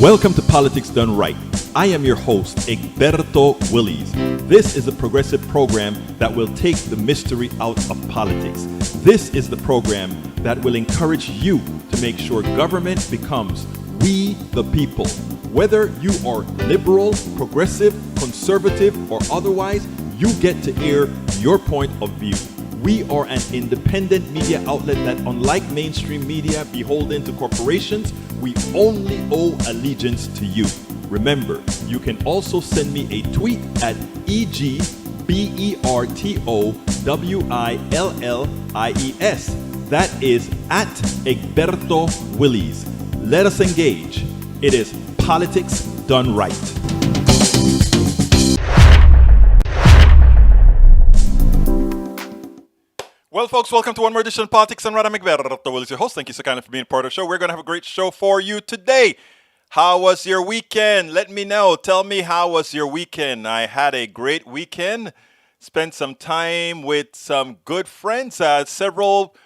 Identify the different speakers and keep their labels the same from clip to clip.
Speaker 1: Welcome to Politics Done Right. I am your host, Egberto Willies. This is a progressive program that will take the mystery out of politics. This is the program that will encourage you to make sure government becomes we the people. Whether you are liberal, progressive, conservative, or otherwise, you get to air your point of view. We are an independent media outlet that, unlike mainstream media beholden to corporations, we only owe allegiance to you. Remember, you can also send me a tweet at EGBERTOWILLIES. That is at Egberto Willies. Let us engage. It is Politics Done Right. Well, folks, welcome to one more edition of Politics Done Right. I'm Egberto Willies, your host. Thank you so kindly for being part of the show. We're going to have a great show for you today. How was your weekend? Let me know. Tell me, how was your weekend? I had a great weekend. Spent some time with some good friends, several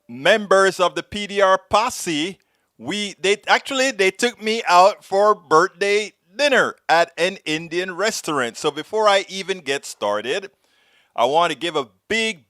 Speaker 1: members of the PDR posse. They took me out for birthday dinner at an Indian restaurant. So before I even get started, I want to give a big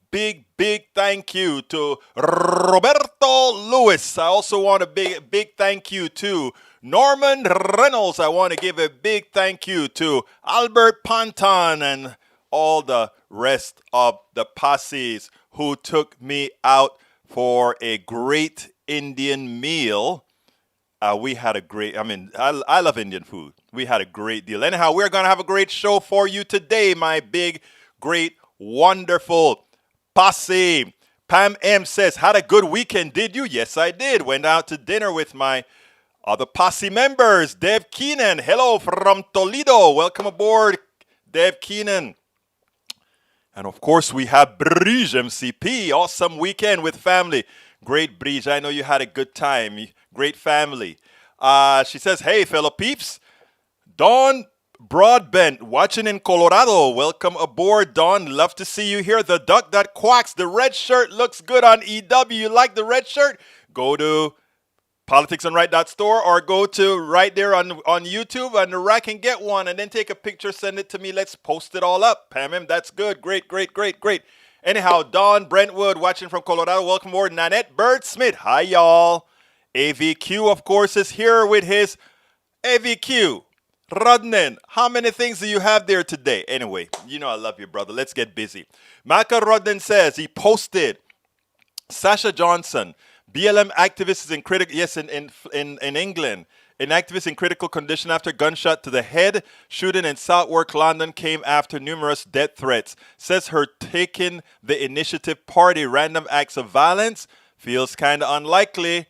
Speaker 1: thank you to Roberto Lewis. I also want a big thank you to Norman Reynolds. I want to give a big thank you to Albert Panton and all the rest of the posses who took me out for a great Indian meal. We had a great, I love Indian food. We had a great deal. Anyhow, we're going to have a great show for you today, my big, great, wonderful posse. Pam M says, had a good weekend, did you? Yes, I did. Went out to dinner with my other posse members. Dev Keenan, hello from Toledo. Welcome aboard, Dev Keenan. And of course, we have Brige MCP. Awesome weekend with family. Great, Brige. I know you had a good time. Great family. She says, hey, fellow peeps. Dawn Broadbent, watching in Colorado. Welcome aboard, Dawn. Love to see you here. The duck that quacks. The red shirt looks good on EW. You like the red shirt? Go to politicsandright.store or go to right there on YouTube on the rack and get one, and then take a picture, send it to me. Let's post it all up. Pam, that's good. Great. Anyhow, Dawn Brentwood, watching from Colorado. Welcome aboard. Nanette Bird Smith. Hi, y'all. AVQ, of course, is here with his AVQ. Rodnan, how many things do you have there today? Anyway, you know I love you, brother. Let's get busy. Maka Rodnan says he posted Sasha Johnson, BLM activist is in critical, yes, in England, an activist in critical condition after gunshot to the head. Shooting in Southwark, London came after numerous death threats. Says her taking the initiative party random acts of violence feels kind of unlikely.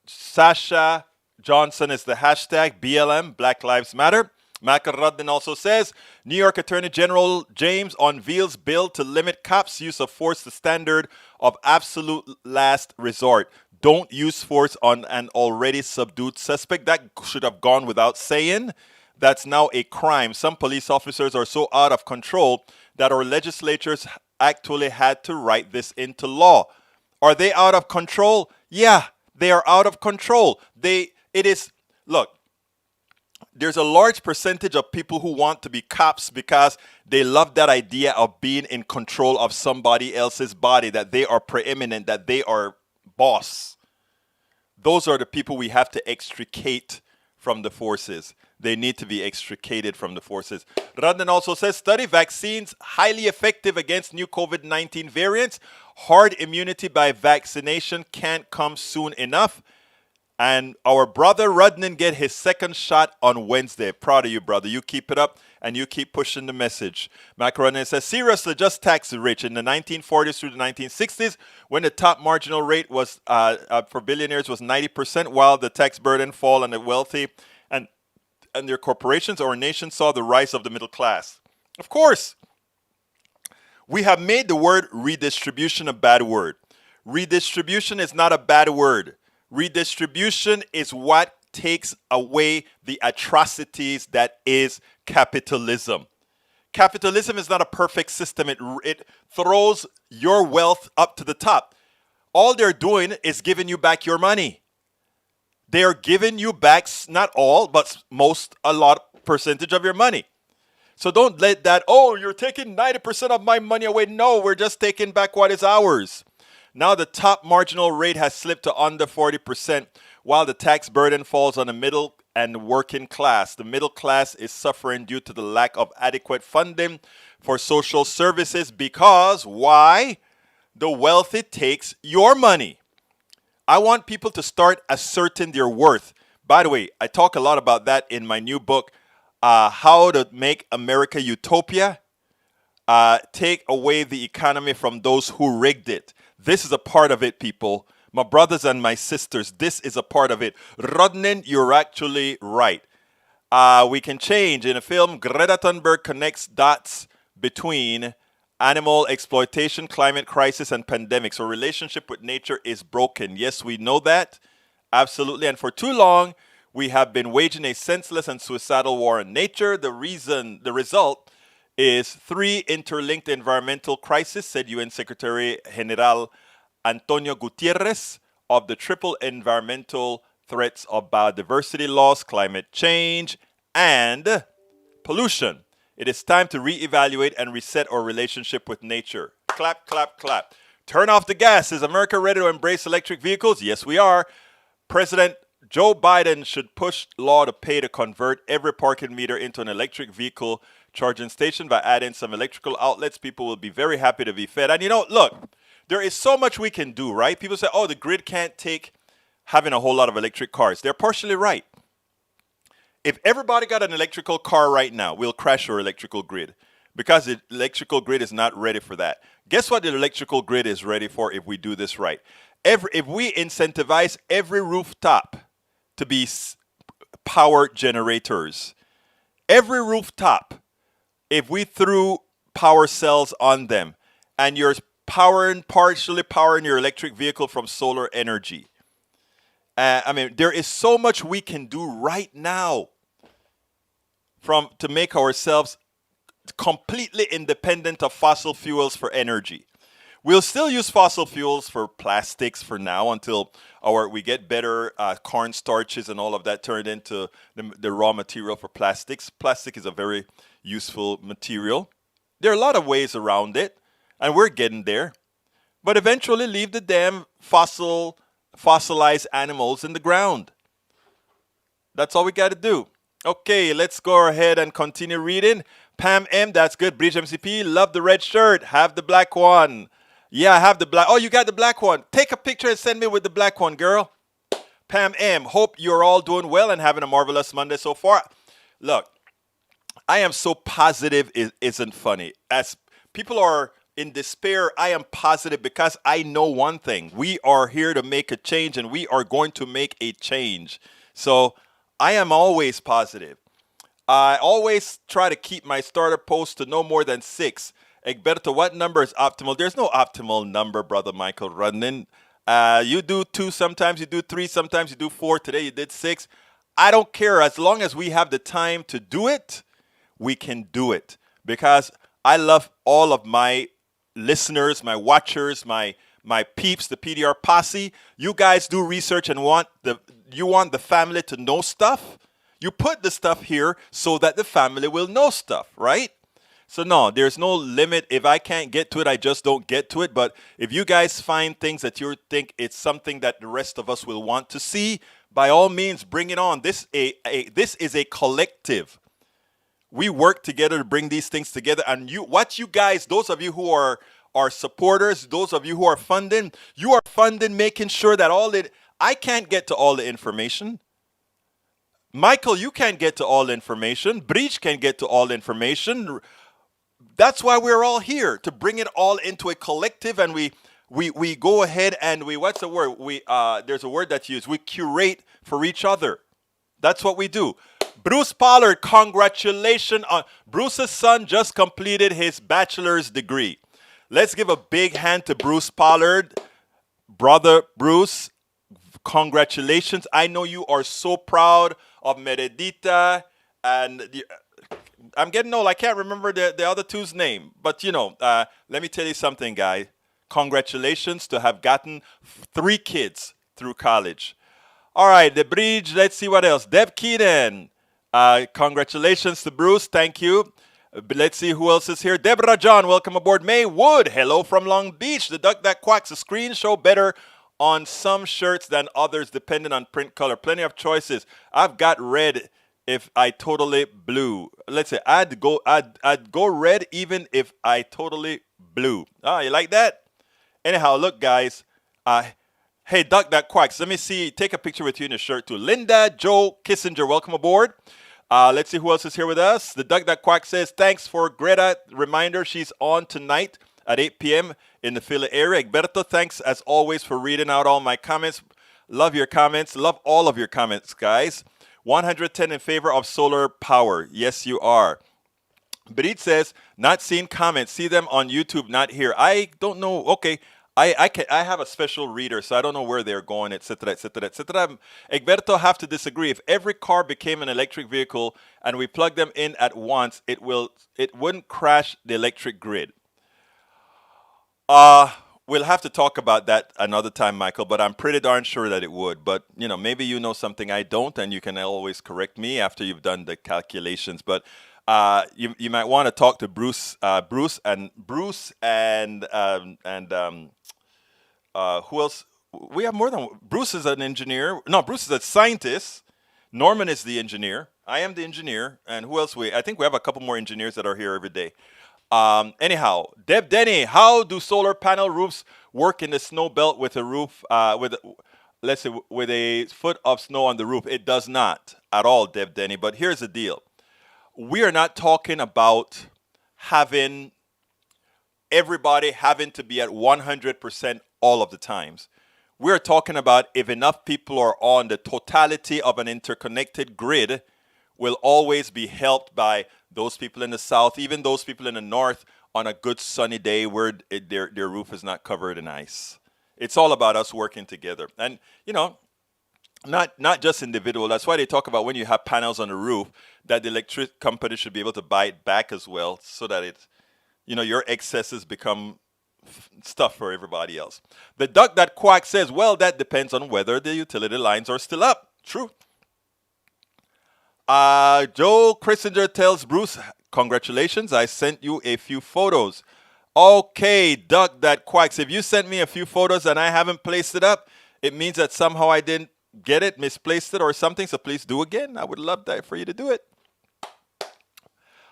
Speaker 1: Sasha Johnson is the hashtag BLM, Black Lives Matter. Makaruddin also says, New York Attorney General James unveils bill to limit cops' use of force to standard of absolute last resort. Don't use force on an already subdued suspect. That should have gone without saying. That's now a crime. Some police officers are so out of control that our legislatures actually had to write this into law. Are they out of control? Yeah, they are out of control. Look, there's a large percentage of people who want to be cops because they love that idea of being in control of somebody else's body, that they are preeminent, that they are boss. Those are the people we have to extricate from the forces. They need to be extricated from the forces. Radhan also says, study vaccines highly effective against new COVID-19 variants. Herd immunity by vaccination can't come soon enough. And our brother Rudnan get his second shot on Wednesday. Proud of you, brother. You keep it up and you keep pushing the message. Macaroni says, seriously, just tax the rich. In the 1940s through the 1960s, when the top marginal rate was for billionaires was 90%, while the tax burden fall on the wealthy and their corporations, our nation saw the rise of the middle class. Of course, we have made the word redistribution a bad word. Redistribution is not a bad word. Redistribution is what takes away the atrocities that is capitalism. Capitalism is not a perfect system. It throws your wealth up to the top. All they're doing is giving you back your money. They're giving you back, not all, but a lot percentage of your money. So don't let that, oh, you're taking 90% of my money away. No, we're just taking back what is ours. Now the top marginal rate has slipped to under 40%, while the tax burden falls on the middle and working class. The middle class is suffering due to the lack of adequate funding for social services because, why? The wealthy takes your money. I want people to start asserting their worth. By the way, I talk a lot about that in my new book, How to Make America Utopia. Take away the economy from those who rigged it. This is a part of it, people. My brothers and my sisters, this is a part of it. Rodnin, you're actually right. We can change. In a film, Greta Thunberg connects dots between animal exploitation, climate crisis, and pandemics. Our relationship with nature is broken. Yes, we know that. Absolutely. And for too long, we have been waging a senseless and suicidal war on nature. The result is 3 interlinked environmental crises, said UN Secretary General Antonio Gutierrez, of the triple environmental threats of biodiversity loss, climate change, and pollution. It is time to reevaluate and reset our relationship with nature. Clap, clap, clap. Turn off the gas. Is America ready to embrace electric vehicles? Yes, we are. President Joe Biden should push law to pay to convert every parking meter into an electric vehicle charging station by adding some electrical outlets. People will be very happy to be fed. And look, there is so much we can do, right? People say, oh, the grid can't take having a whole lot of electric cars. They're partially right. If everybody got an electrical car right now, we'll crash our electrical grid because the electrical grid is not ready for that. Guess what the electrical grid is ready for if we do this right? If we incentivize every rooftop to be power generators, every rooftop, if we threw power cells on them and you're partially powering your electric vehicle from solar energy, there is so much we can do right now to make ourselves completely independent of fossil fuels for energy. We'll still use fossil fuels for plastics for now until we get better corn starches and all of that turned into the raw material for plastics. Plastic is a very useful material. There are a lot of ways around it, and we're getting there. But eventually leave the damn fossilized animals in the ground. That's all we got to do. Okay, let's go ahead and continue reading. Pam M, that's good. Bridge MCP, love the red shirt. Have the black one. Yeah, I have the black. Oh, you got the black one. Take a picture and send me with the black one, girl. Pam M, hope you're all doing well and having a marvelous Monday so far. Look, I am so positive it isn't funny. As people are in despair, I am positive because I know one thing. We are here to make a change and we are going to make a change. So I am always positive. I always try to keep my starter post to no more than 6. Egberto, what number is optimal? There's no optimal number, Brother Michael Rudnin. You do 2, sometimes you do 3, sometimes you do 4. Today you did 6. I don't care. As long as we have the time to do it, we can do it. Because I love all of my listeners, my watchers, my peeps, the PDR posse. You guys do research and you want the family to know stuff. You put the stuff here so that the family will know stuff, right? So no, there's no limit. If I can't get to it, I just don't get to it. But if you guys find things that you think it's something that the rest of us will want to see, by all means, bring it on. This is a collective. We work together to bring these things together. And you guys, those of you who are supporters, those of you who are funding, making sure that I can't get to all the information. Michael, you can't get to all the information. Breach can't get to all the information. That's why we're all here, to bring it all into a collective, and we go ahead and what's the word? There's a word that's used. We curate for each other. That's what we do. Bruce Pollard, congratulations. Bruce's son just completed his bachelor's degree. Let's give a big hand to Bruce Pollard. Brother Bruce, congratulations. I know you are so proud of Meredita and I'm getting old. I can't remember the other two's name. But, let me tell you something, guy. Congratulations to have gotten 3 kids through college. All right, the bridge. Let's see what else. Deb Keenan. Congratulations to Bruce. Thank you. Let's see who else is here. Deborah John, welcome aboard. May Wood, hello from Long Beach. The duck that quacks. The screen show better on some shirts than others, depending on print color. Plenty of choices. I've got red. If I totally blue, let's say I'd go red even if I totally blue. Ah, you like that? Anyhow, look, guys. Hey, Duck That Quacks. Let me see. Take a picture with you in a shirt too. Linda Joe Kissinger, welcome aboard. Let's see who else is here with us. The Duck That Quacks says, thanks for Greta. Reminder, she's on tonight at 8 p.m. in the Philly area. Egberto, thanks as always for reading out all my comments. Love your comments. Love all of your comments, guys. 110 in favor of solar power. Yes, you are. Brit says, not seeing comments. See them on YouTube, not here. I don't know. Okay. I have a special reader, so I don't know where they're going, etc., etc., etc. Egberto, have to disagree. If every car became an electric vehicle and we plug them in at once, it wouldn't crash the electric grid. We'll have to talk about that another time, Michael, but I'm pretty darn sure that it would. But, maybe you know something I don't, and you can always correct me after you've done the calculations. But you might want to talk to Bruce and who else? We have more than Bruce is an engineer. No, Bruce is a scientist. Norman is the engineer. I am the engineer. And who else? I think we have a couple more engineers that are here every day. Anyhow, Deb Denny, how do solar panel roofs work in the snow belt with a roof, let's say with a foot of snow on the roof? It does not at all, Deb Denny. But here's the deal. We are not talking about having everybody having to be at 100% all of the times. We're talking about if enough people are on, the totality of an interconnected grid will always be helped by those people in the south, even those people in the north, on a good sunny day where their roof is not covered in ice. It's all about us working together. And, not just individual. That's why they talk about when you have panels on the roof, that the electric company should be able to buy it back as well, so that your excesses become stuff for everybody else. The duck that quacks says, well, that depends on whether the utility lines are still up. True. Joe Christinger tells Bruce, congratulations, I sent you a few photos. Okay, duck that quacks. If you sent me a few photos and I haven't placed it up, it means that somehow I didn't get it, misplaced it or something, so please do again. I would love that for you to do it.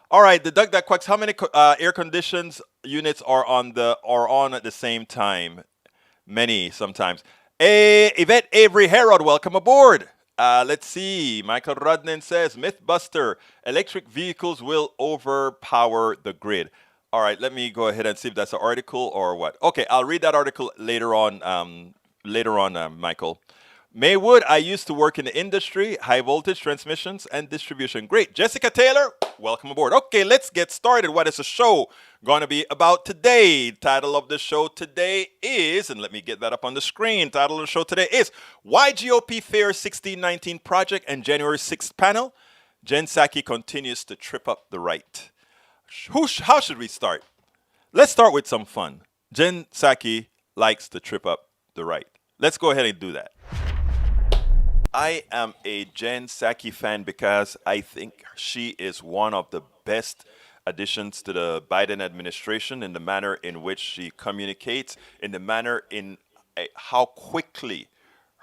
Speaker 1: All right, the duck that quacks. How many air conditioned units are on at the same time? Many, sometimes. Yvette Avery Herod, welcome aboard. Let's see. Michael Rudnan says, Mythbuster, electric vehicles will overpower the grid. All right, let me go ahead and see if that's an article or what. Okay, I'll read that article later on, Michael. Maywood, I used to work in the industry, high voltage transmissions and distribution. Great. Jessica Taylor, welcome aboard. Okay, let's get started. What is the show going to be about today? Title of the show today is, and let me get that up on the screen. Title of the show today is Why GOP Fair 1619 Project and January 6th Panel. Jen Psaki continues to trip up the right. How should we start? Let's start with some fun. Jen Psaki likes to trip up the right. Let's go ahead and do that. I am a Jen Psaki fan because I think she is one of the best additions to the Biden administration in the manner in which she communicates, in the manner in how quickly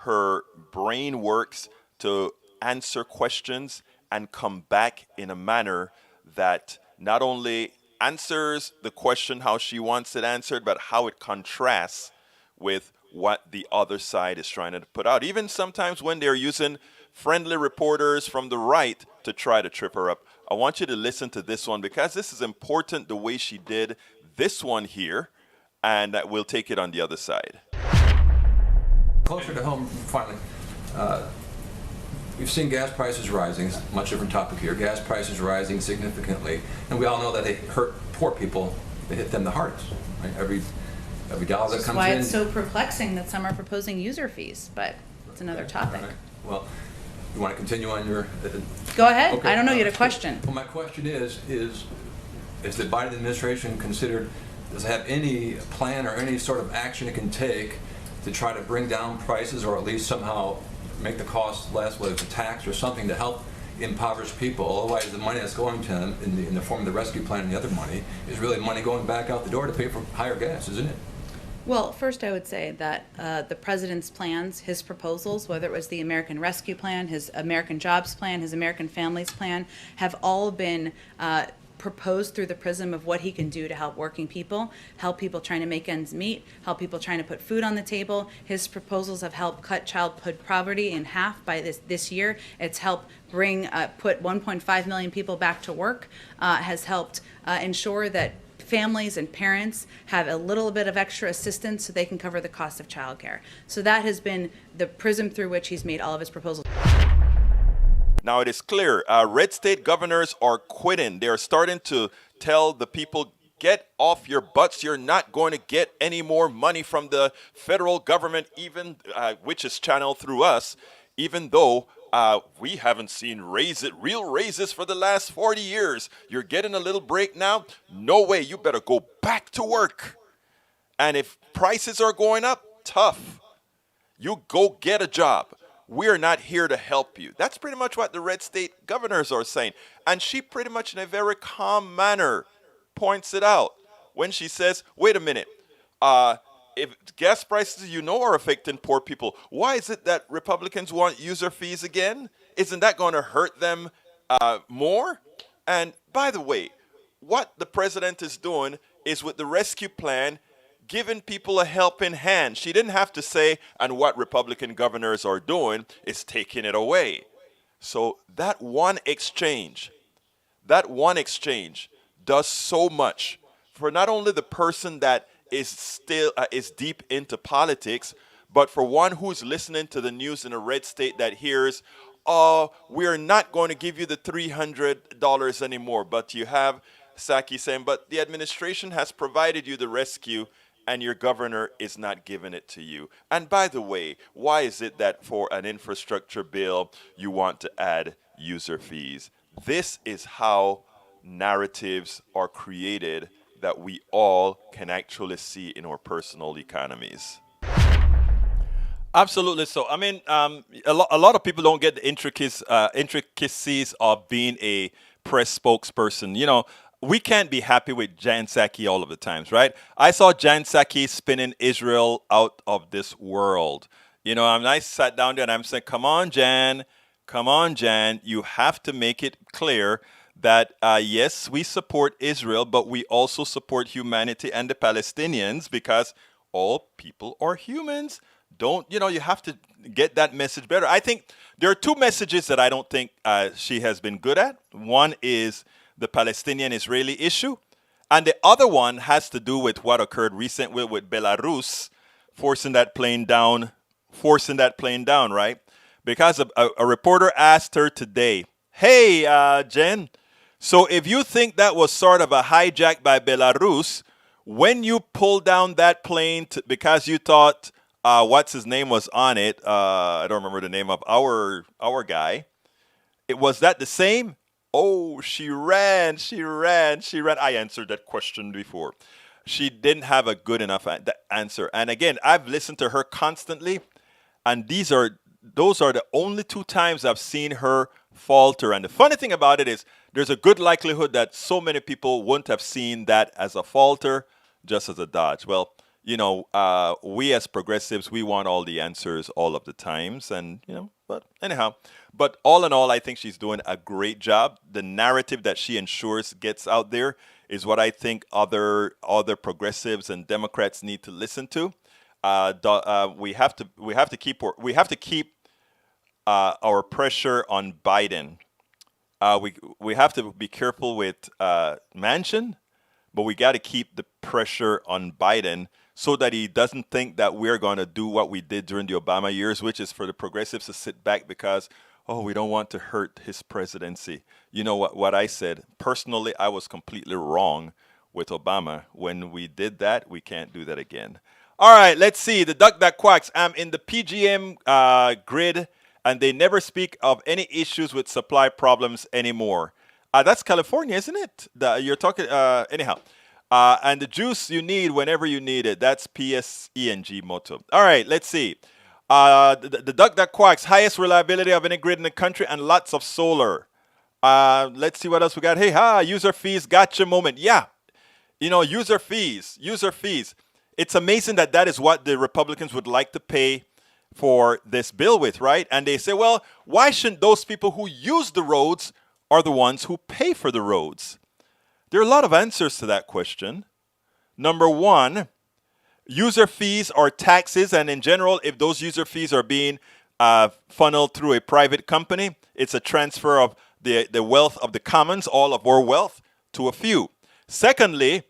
Speaker 1: her brain works to answer questions and come back in a manner that not only answers the question how she wants it answered, but how it contrasts with what the other side is trying to put out. Even sometimes when they're using friendly reporters from the right to try to trip her up. I want you to listen to this one because this is important, the way she did this one here, and we'll take it on the other side.
Speaker 2: Closer to home, finally. We've seen gas prices rising. It's a much different topic here. Gas prices rising significantly, and we all know that they hurt poor people. They hit them the hardest. Right? Every dollar that comes in.
Speaker 3: That's why it's so perplexing that some are proposing user fees, but it's another topic.
Speaker 2: Right. Well, you want to continue on your...
Speaker 3: Go ahead.
Speaker 2: Okay.
Speaker 3: I don't know. You had a question.
Speaker 2: Well, my question is the Biden administration considered, does it have any plan or any sort of action it can take to try to bring down prices or at least somehow make the cost less, whether it's a tax or something to help impoverished people. Otherwise, the money that's going to them in the form of the rescue plan and the other money is really money going back out the door to pay for higher gas, isn't it?
Speaker 3: Well, first I would say that the president's plans, his proposals, whether it was the American Rescue Plan, his American Jobs Plan, his American Families Plan, have all been proposed through the prism of what he can do to help working people, help people trying to make ends meet, help people trying to put food on the table. His proposals have helped cut childhood poverty in half by this year. It's helped put 1.5 million people back to work, has helped ensure that families and parents have a little bit of extra assistance so they can cover the cost of childcare. So that has been the prism through which he's made all of his proposals.
Speaker 1: Now it is clear, red state governors are quitting. They're starting to tell the people, get off your butts. You're not going to get any more money from the federal government, even which is channeled through us, even though we haven't seen real raises for the last 40 years. You're getting a little break now? No way. You better go back to work. And if prices are going up, tough. You go get a job. We're not here to help you. That's pretty much what the red state governors are saying. And she pretty much in a very calm manner points it out when she says, wait a minute, if gas prices are affecting poor people, why is it that Republicans want user fees again? Isn't that going to hurt them more? And by the way, what the president is doing is with the rescue plan, giving people a helping hand. She didn't have to say, and what Republican governors are doing is taking it away. So that one exchange does so much for not only the person that is deep into politics, but for one who's listening to the news in a red state that hears, oh, we're not going to give you the $300 anymore. But you have Psaki saying, but the administration has provided you the rescue and your governor is not giving it to you. And by the way, why is it that for an infrastructure bill you want to add user fees? This is how narratives are created that we all can actually see in our personal economies. Absolutely. So, I mean, a lot of people don't get the intricacies of being a press spokesperson. You know, we can't be happy with Jan Psaki all of the times, right? I saw Jan Psaki spinning Israel out of this world. You know, I sat down there and I'm saying, come on, Jan, you have to make it clear that, yes, we support Israel, but we also support humanity and the Palestinians because all people are humans. You have to get that message better. I think there are two messages that I don't think she has been good at. One is the Palestinian-Israeli issue, and the other one has to do with what occurred recently with Belarus forcing that plane down, right? Because a reporter asked her today, hey, Jen, so if you think that was sort of a hijack by Belarus, when you pulled down that plane because you thought what's his name was on it, I don't remember the name of our guy, was that the same? Oh, she ran. I answered that question before. She didn't have a good enough answer. And again, I've listened to her constantly, and those are the only two times I've seen her falter. And the funny thing about it is there's a good likelihood that so many people wouldn't have seen that as a falter, just as a dodge. Well, we as progressives, we want all the answers all of the times. And, but anyhow, but all in all, I think she's doing a great job. The narrative that she ensures gets out there is what I think other progressives and Democrats need to listen to. We have to keep our pressure on Biden. We have to be careful with Manchin, but we got to keep the pressure on Biden so that he doesn't think that we're going to do what we did during the Obama years, which is for the progressives to sit back because, we don't want to hurt his presidency. You know what I said? Personally, I was completely wrong with Obama. When we did that, we can't do that again. All right, let's see. The duck that quacks. I'm in the PGM grid, and they never speak of any issues with supply problems anymore. That's California, isn't it? You're talking, anyhow. And the juice you need whenever you need it. That's PSENG motto. All right, let's see. The duck that quacks, highest reliability of any grid in the country and lots of solar. Let's see what else we got. Hey, user fees, gotcha moment. Yeah, user fees. It's amazing that that is what the Republicans would like to pay for this bill with, right? And they say, well, why shouldn't those people who use the roads are the ones who pay for the roads? There are a lot of answers to that question. Number one, user fees are taxes, and in general, if those user fees are being funneled through a private company, it's a transfer of the wealth of the commons, all of our wealth, to a few. Secondly,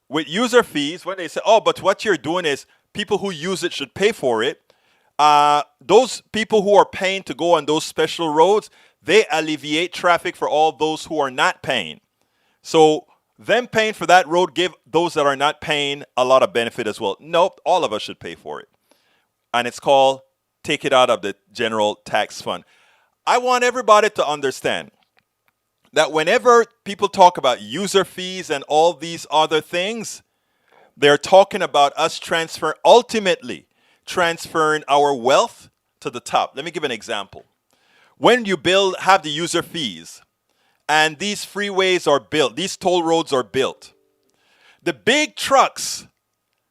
Speaker 1: with user fees, when they say, oh, but what you're doing is people who use it should pay for it, those people who are paying to go on those special roads, they alleviate traffic for all those who are not paying. So them paying for that road give those that are not paying a lot of benefit as well. Nope, all of us should pay for it. And it's called take it out of the general tax fund. I want everybody to understand that whenever people talk about user fees and all these other things, they're talking about us ultimately transferring our wealth to the top. Let me give an example. When you have the user fees, and these freeways are built, these toll roads are built, the big trucks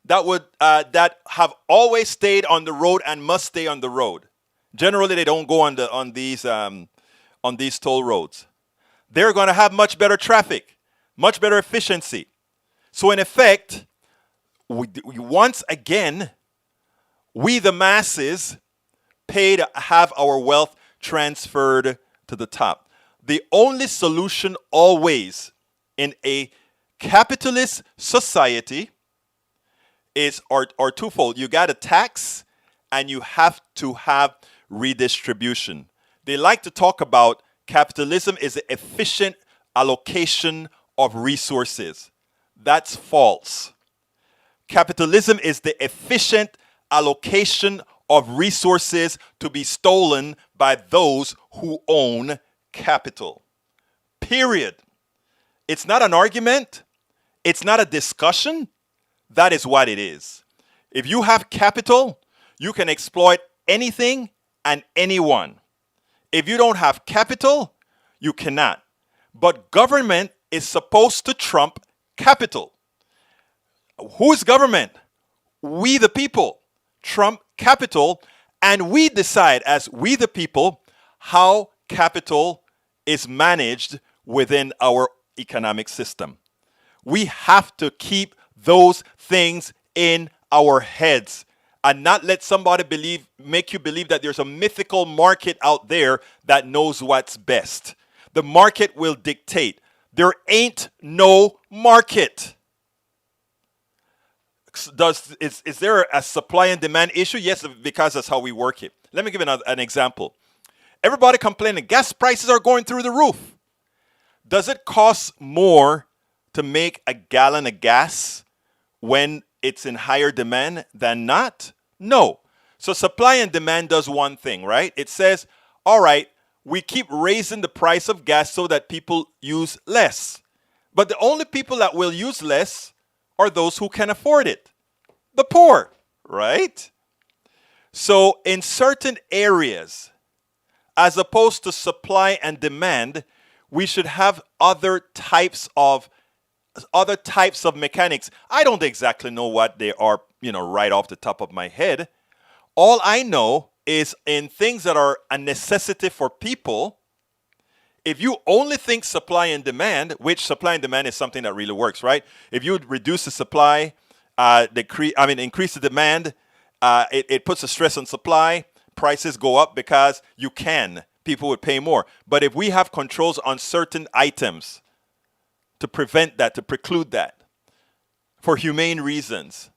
Speaker 1: that have always stayed on the road and must stay on the road. Generally, they don't go on these toll roads. They're going to have much better traffic, much better efficiency. So in effect, once again, we the masses pay to have our wealth transferred to the top. The only solution always in a capitalist society are twofold. You got to tax and you have to have redistribution. They like to talk about capitalism is the efficient allocation of resources. That's false. Capitalism is the efficient allocation of resources to be stolen by those who own capital. Period. It's not an argument. It's not a discussion. That is what it is. If you have capital, you can exploit anything and anyone. If you don't have capital, you cannot. But government is supposed to trump capital. Who's government? We the people trump capital, and we decide as we the people how capital is managed within our economic system. We have to keep those things in our heads and not let somebody make you believe that there's a mythical market out there that knows what's best. The market will dictate. There ain't no market. Is there a supply and demand issue? Yes, because that's how we work it. Let me give an example. Everybody complaining gas prices are going through the roof. Does it cost more to make a gallon of gas when it's in higher demand than not? No. So supply and demand does one thing, right? It says, all right, we keep raising the price of gas so that people use less. But the only people that will use less are those who can afford it. The poor, right? So in certain areas, as opposed to supply and demand, we should have other types of mechanics. I don't exactly know what they are, right off the top of my head. All I know is in things that are a necessity for people, if you only think supply and demand, which supply and demand is something that really works, right? If you reduce the supply, increase the demand, it puts a stress on supply, prices go up because people would pay more. But if we have controls on certain items to prevent that, to preclude that, for humane reasons,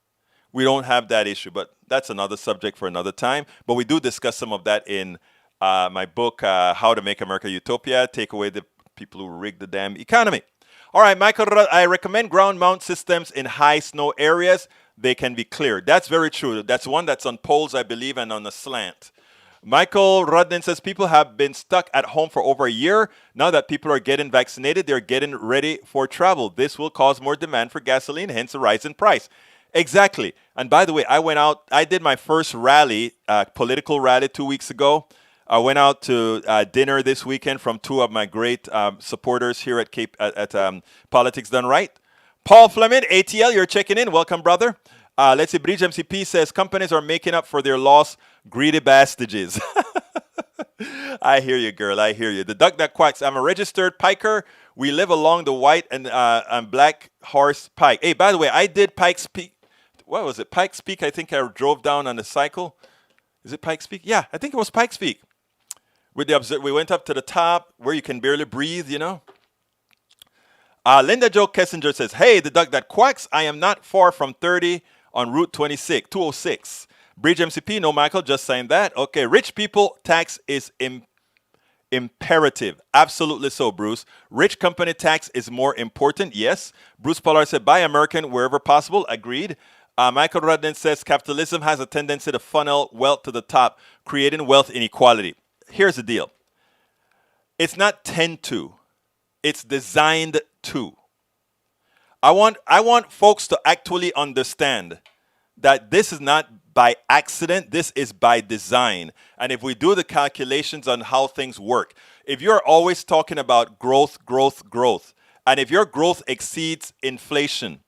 Speaker 1: we don't have that issue. But that's another subject for another time. But we do discuss some of that in my book, How to Make America Utopia, Take Away the People Who Rig the Damn Economy. All right, Michael, I recommend ground mount systems in high snow areas. They can be cleared. That's very true. That's one that's on poles, I believe, and on a slant. Michael Rudden says people have been stuck at home for over a year. Now that people are getting vaccinated, they're getting ready for travel. This will cause more demand for gasoline, hence a rise in price. Exactly. And by the way, I went out. I did my first rally, political rally, 2 weeks ago. I went out to dinner this weekend from two of my great supporters here at Politics Done Right. Paul Fleming, ATL, you're checking in. Welcome, brother. Let's see. Bridge MCP says companies are making up for their lost greedy bastages. I hear you, girl. I hear you. The duck that quacks. I'm a registered piker. We live along the white and black horse pike. Hey, by the way, I did Pikes Peak. What was it? Pikes Peak. I think I drove down on the cycle. Is it Pikes Peak? Yeah, I think it was Pikes Peak. We went up to the top where you can barely breathe, you know. Linda Jo Kessinger says, hey, the duck that quacks. I am not far from 30 on Route 206. Bridge MCP, no, Michael, just saying that. Okay, rich people tax is imperative. Absolutely so, Bruce. Rich company tax is more important. Yes. Bruce Pollard said, buy American wherever possible. Agreed. Michael Rudden says, capitalism has a tendency to funnel wealth to the top, creating wealth inequality. Here's the deal. It's not tend to. It's designed to. I want folks to actually understand that this is not by accident, this is by design. And if we do the calculations on how things work, if you're always talking about growth, and if your growth exceeds inflation,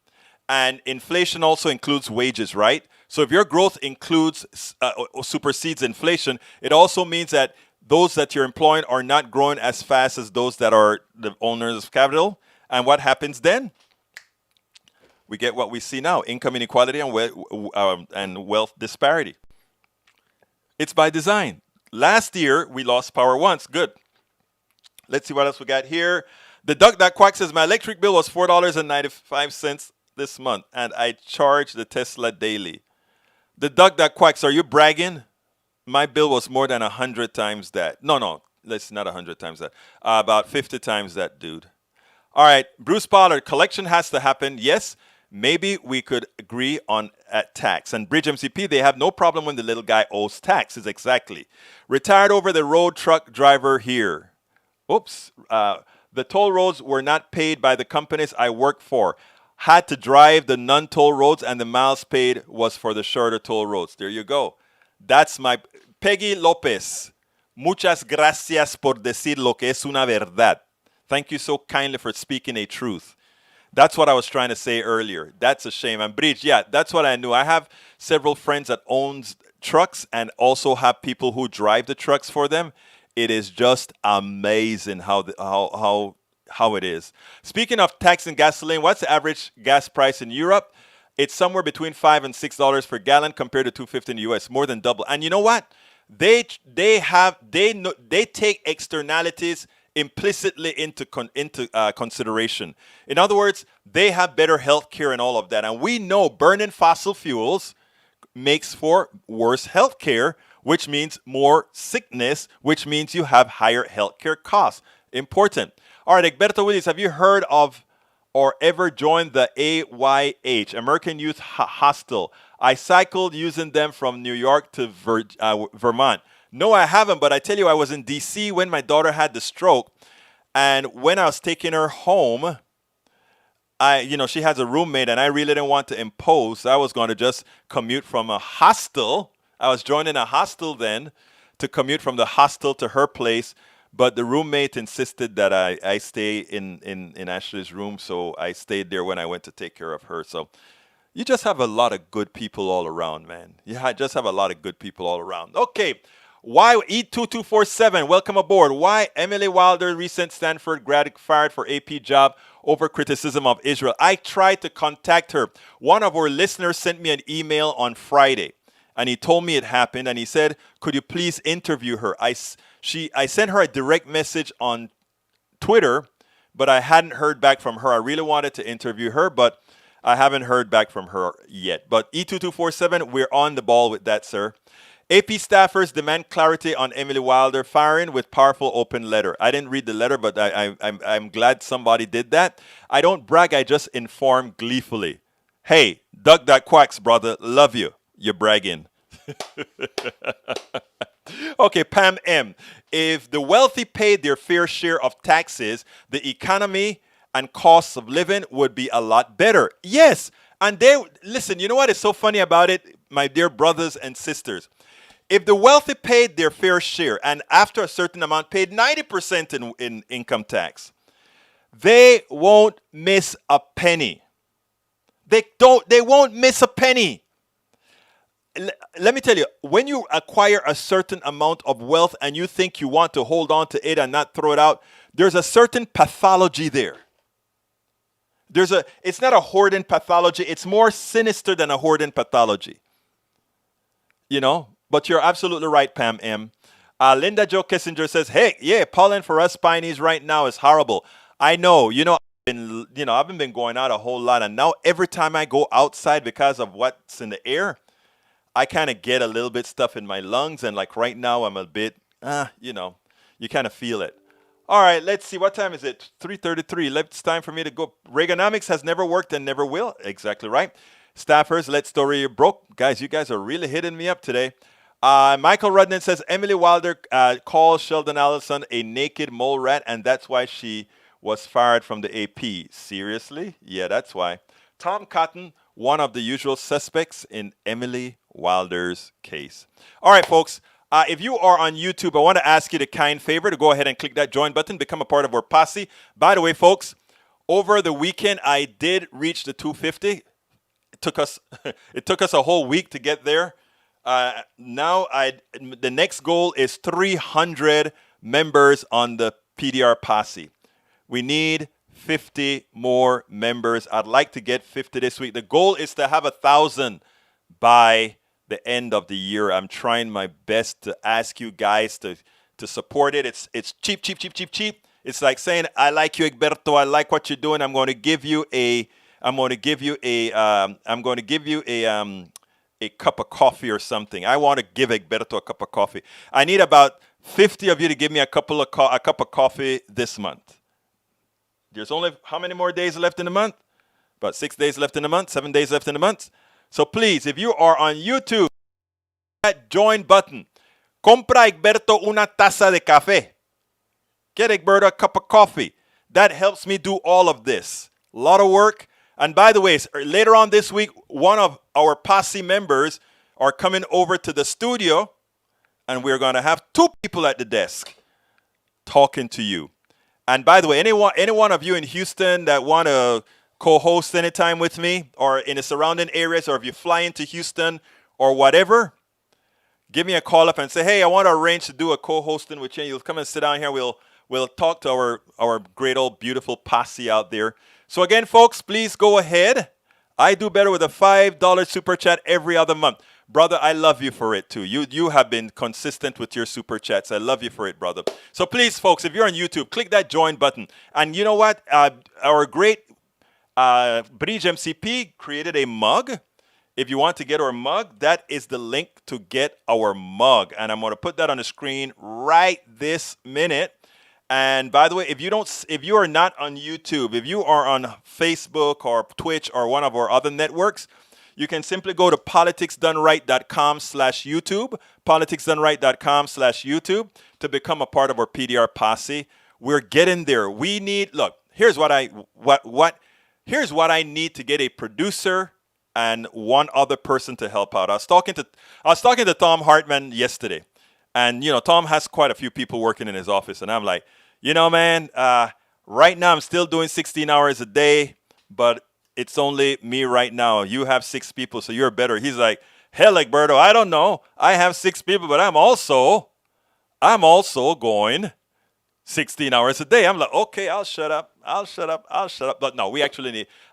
Speaker 1: and inflation also includes wages, right? So if your growth supersedes inflation, it also means that those that you're employing are not growing as fast as those that are the owners of capital. And what happens then? We get what we see now, income inequality and wealth disparity. It's by design. Last year, we lost power once. Good. Let's see what else we got here. The duck that quacks says, my electric bill was $4.95 this month, and I charge the Tesla daily. The duck that quacks, are you bragging? My bill was more than 100 times that. No, let's not 100 times that. About 50 times that, dude. All right, Bruce Pollard, collection has to happen. Yes. Maybe we could agree on at tax. And Bridge MCP, they have no problem when the little guy owes taxes. Exactly. Retired over the road truck driver here. Oops. The toll roads were not paid by the companies I work for. Had to drive the non-toll roads, and the miles paid was for the shorter toll roads. There you go. That's my Peggy Lopez. Muchas gracias por decir lo que es una verdad. Thank you so kindly for speaking a truth. That's what I was trying to say earlier. That's a shame. And Bridge, yeah, that's what I knew. I have several friends that owns trucks and also have people who drive the trucks for them. It is just amazing how it is. Speaking of tax and gasoline, what's the average gas price in Europe? It's somewhere between $5 and $6 per gallon compared to $2.50 in the U.S. More than double. And you know what? They take externalities implicitly into consideration. In other words, they have better health care and all of that. And we know burning fossil fuels makes for worse health care, which means more sickness, which means you have higher health care costs. Important. All right, Egberto Willis, have you heard of or ever joined the AYH, American Youth Hostel? I cycled using them from New York to Vermont. No, I haven't, but I tell you, I was in D.C. when my daughter had the stroke, and when I was taking her home, she has a roommate, and I really didn't want to impose. I was going to just commute from a hostel. I was joining a hostel then to commute from the hostel to her place, but the roommate insisted that I stay in Ashley's room, so I stayed there when I went to take care of her. So you just have a lot of good people all around, man. You just have a lot of good people all around. Okay. Why E2247, welcome aboard. Why Emily Wilder, recent Stanford grad, fired for AP job over criticism of Israel? I tried to contact her. One of our listeners sent me an email on Friday, and he told me it happened, and he said, could you please interview her? I sent her a direct message on Twitter, but I hadn't heard back from her. I really wanted to interview her, but I haven't heard back from her yet. But E2247, we're on the ball with that, sir. AP staffers demand clarity on Emily Wilder firing with powerful open letter. I didn't read the letter, but I'm glad somebody did that. I don't brag, I just inform gleefully. Hey, duck that quacks, brother. Love you. You're bragging. Okay, Pam M. If the wealthy paid their fair share of taxes, the economy and costs of living would be a lot better. Yes, And they, listen, you know what is so funny about it, my dear brothers and sisters? If the wealthy paid their fair share and after a certain amount paid 90% in income tax, they won't miss a penny. They won't miss a penny. Let me tell you, when you acquire a certain amount of wealth and you think you want to hold on to it and not throw it out, there's a certain pathology there. It's not a hoarding pathology. It's more sinister than a hoarding pathology. You know, but you're absolutely right, Pam M. Linda Jo Kissinger says, "Hey, yeah, pollen for us Spinies right now is horrible. I know, I haven't been going out a whole lot, and now every time I go outside because of what's in the air, I kind of get a little bit stuff in my lungs, and like right now I'm a bit, you kind of feel it. All right, let's see. What time is it? 3:33. It's time for me to go. Reaganomics has never worked and never will. Exactly right. Staffers, let's story you broke. Guys, you guys are really hitting me up today. Michael Rudnan says Emily Wilder calls Sheldon Allison a naked mole rat, and that's why she was fired from the AP. Seriously? Yeah, that's why. Tom Cotton, one of the usual suspects in Emily Wilder's case. All right, folks. If you are on YouTube, I want to ask you the kind favor to go ahead and click that join button, become a part of our posse. By the way, folks, over the weekend, I did reach the 250. It took us a whole week to get there. Now the next goal is 300 members on the PDR posse. We need 50 more members. I'd like to get 50 this week. The goal is to have 1,000 by the end of the year. I'm trying my best to ask you guys to support it. It's cheap. It's like saying, I like you, Egberto. I like what you're doing. I'm going to give you a cup of coffee or something. I want to give Egberto a cup of coffee. I need about 50 of you to give me a cup of coffee this month. There's only how many more days left in the month? About 6 days left in the month, 7 days left in the month. So please, if you are on YouTube, that join button. Compra Egberto una taza de café. Get Egberto a cup of coffee. That helps me do all of this. A lot of work. And by the way, later on this week, one of our posse members are coming over to the studio, and we're going to have 2 people at the desk talking to you. And by the way, any one of you in Houston that want to co-host anytime with me or in the surrounding areas, or if you fly into Houston or whatever, give me a call up and say, hey, I want to arrange to do a co-hosting with you. You'll come and sit down here. We'll talk to our great old beautiful posse out there. So again, folks, please go ahead. I do better with a $5 super chat every other month. Brother, I love you for it too. You have been consistent with your super chats. I love you for it, brother. So please, folks, if you're on YouTube, click that join button. And you know what? Our great Bridge MCP created a mug. If you want to get our mug, that is the link to get our mug. And I'm going to put that on the screen right this minute. And by the way, if you are not on YouTube, if you are on Facebook or Twitch or one of our other networks, you can simply go to politicsdoneright.com/YouTube, politicsdoneright.com/YouTube to become a part of our PDR posse. We're getting there. We need, look, here's what I need to get a producer and one other person to help out. I was talking to Tom Hartman yesterday. And, Tom has quite a few people working in his office. And I'm like, man, right now I'm still doing 16 hours a day, but it's only me right now. You have 6 people, so you're better. He's like, hell, Egberto, I don't know. I have 6 people, but I'm also going 16 hours a day. I'm like, okay, I'll shut up. But no,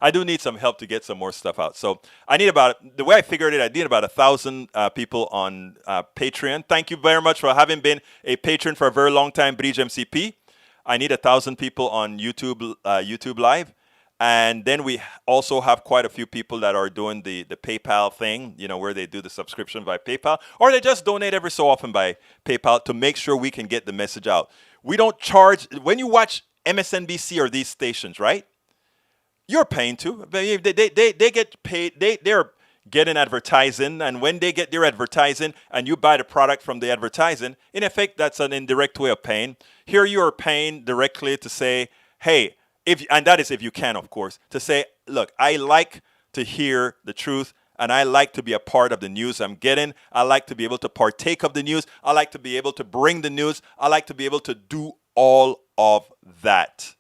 Speaker 1: I do need some help to get some more stuff out. So the way I figured it, I need about 1,000 people on Patreon. Thank you very much for having been a patron for a very long time, Bridge MCP. I need 1,000 people on YouTube Live. And then we also have quite a few people that are doing the PayPal thing, where they do the subscription by PayPal, or they just donate every so often by PayPal to make sure we can get the message out. We don't charge. When you watch MSNBC or these stations, right? You're paying too. They get paid. They're getting advertising, and when they get their advertising and you buy the product from the advertising, in effect, that's an indirect way of paying. Here you are paying directly to say, hey, and that is if you can, of course, to say, look, I like to hear the truth, and I like to be a part of the news I'm getting. I like to be able to partake of the news. I like to be able to bring the news. I like to be able to do all of that.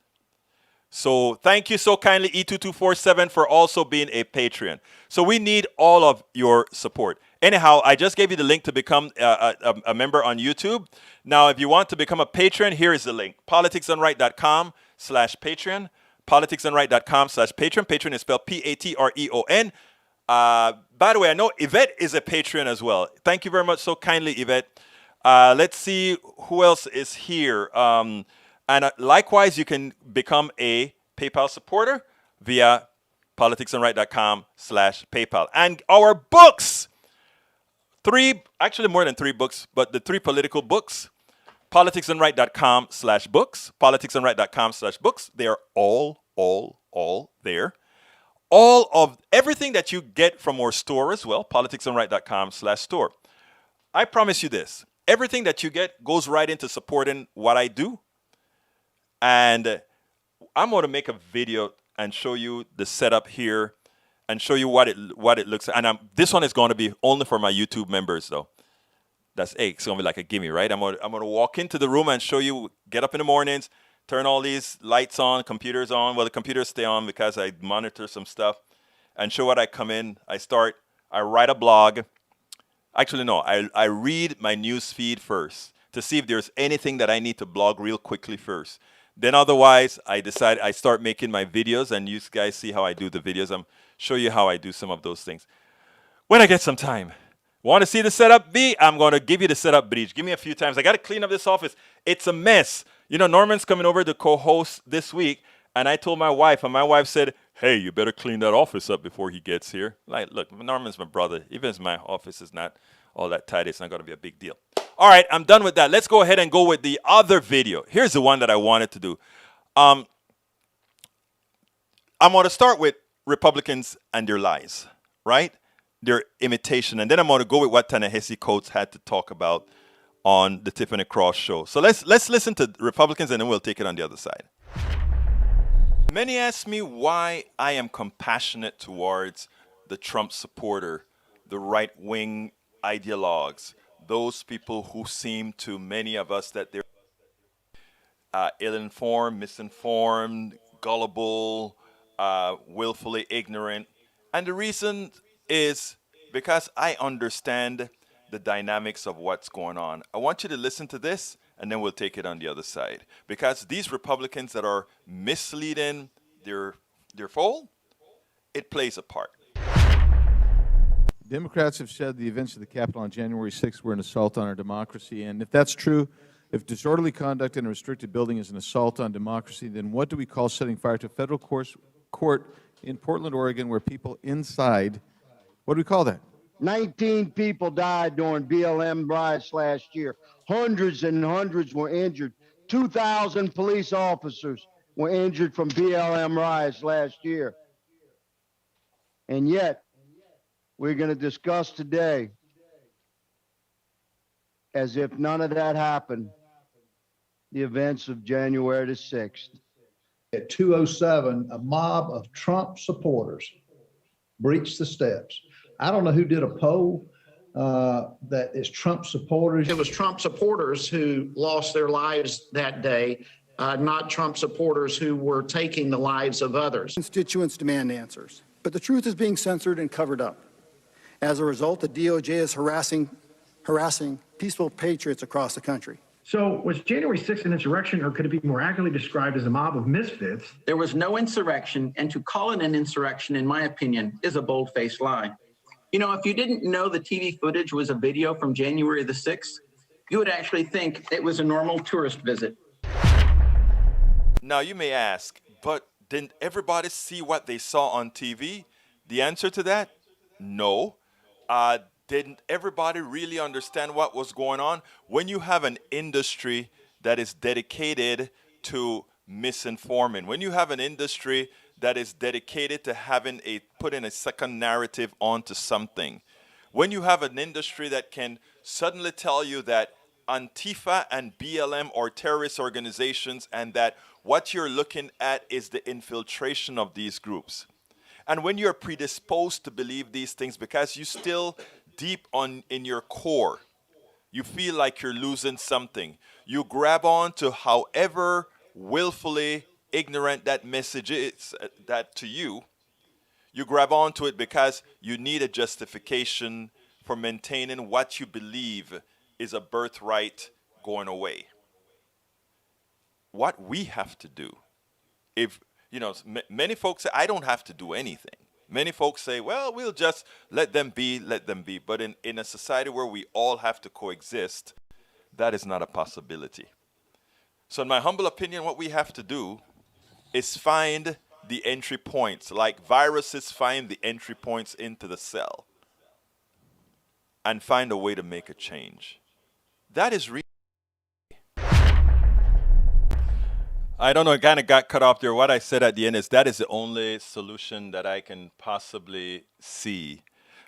Speaker 1: So thank you so kindly, E2247, for also being a Patreon. So we need all of your support. Anyhow, I just gave you the link to become a member on YouTube. Now, if you want to become a patron, here is the link. politicsdoneright.com/Patreon. politicsdoneright.com/Patreon. Patreon is spelled Patreon. By the way, I know Yvette is a patron as well. Thank you very much so kindly, Yvette. Let's see who else is here. And likewise, you can become a PayPal supporter via politicsandright.com/PayPal. And our books, actually more than 3 books, but the 3 political books, politicsandright.com/books, politicsandright.com/books. They are all there. All of everything that you get from our store as well, politicsandright.com/store. I promise you this, everything that you get goes right into supporting what I do. And I'm going to make a video and show you the setup here and show you what it looks like. And this one is going to be only for my YouTube members, though. It's going to be like a gimme, right? I'm going to walk into the room and show you, get up in the mornings, turn all these lights on, computers on. Well, the computers stay on because I monitor some stuff, and show what I come in. I write a blog. Actually, no, I read my news feed first to see if there's anything that I need to blog real quickly first. Then otherwise, I start making my videos, and you guys see how I do the videos. I'm show you how I do some of those things when I get some time. Want to see the setup, B? I'm going to give you the setup, Breach. Give me a few times. I got to clean up this office. It's a mess. You know, Norman's coming over to co-host this week, and I told my wife, and my wife said, hey, you better clean that office up before he gets here. Like, look, Norman's my brother. Even if my office is not all that tight, it's not going to be a big deal. All right, I'm done with that. Let's go ahead and go with the other video. Here's the one that I wanted to do. I'm going to start with Republicans and their lies, right? Their imitation. And then I'm going to go with what Ta-Nehisi Coates had to talk about on the Tiffany Cross show. So let's listen to Republicans, and then we'll take it on the other side. Many ask me why I am compassionate towards the Trump supporter, the right-wing ideologues, those people who seem to many of us that they're ill-informed, misinformed, gullible, willfully ignorant. And the reason is because I understand the dynamics of what's going on. I want you to listen to this, and then we'll take it on the other side. Because these Republicans that are misleading their fold, it plays a part.
Speaker 4: Democrats have said the events of the Capitol on January 6th were an assault on our democracy. And if that's true, if disorderly conduct in a restricted building is an assault on democracy, then what do we call setting fire to a federal court in Portland, Oregon, where people inside, what do we call that?
Speaker 5: 19 people died during BLM riots last year. Hundreds and hundreds were injured. 2,000 police officers were injured from BLM riots last year. And yet, we're going to discuss today, as if none of that happened, the events of January the 6th.
Speaker 6: At 2:07, a mob of Trump supporters breached the steps. I don't know who did a poll that is Trump supporters.
Speaker 7: It was Trump supporters who lost their lives that day, not Trump supporters who were taking the lives of others.
Speaker 8: Constituents demand answers, but the truth is being censored and covered up. As a result, the DOJ is harassing peaceful patriots across the country.
Speaker 9: So was January 6th an insurrection, or could it be more accurately described as a mob of misfits?
Speaker 10: There was no insurrection, and to call it an insurrection, in my opinion, is a bold-faced lie. You know, if you didn't know the TV footage was a video from January the 6th, you would actually think it was a normal tourist visit.
Speaker 1: Now, you may ask, but didn't everybody see what they saw on TV? The answer to that, no. Didn't everybody really understand what was going on? When you have an industry that is dedicated to misinforming, when you have an industry that is dedicated to putting a second narrative onto something, when you have an industry that can suddenly tell you that Antifa and BLM are terrorist organizations and that what you're looking at is the infiltration of these groups. And when you're predisposed to believe these things because you still deep on in your core, you feel like you're losing something, you grab on to however willfully ignorant that message is that to you, you grab onto it because you need a justification for maintaining what you believe is a birthright going away. What we have to do, if many folks say, I don't have to do anything. Many folks say, well, we'll just let them be. But in a society where we all have to coexist, that is not a possibility. So in my humble opinion, what we have to do is find the entry points, like viruses find the entry points into the cell, and find a way to make a change. That is really, I don't know, I kind of got cut off there. What I said at the end is that is the only solution that I can possibly see.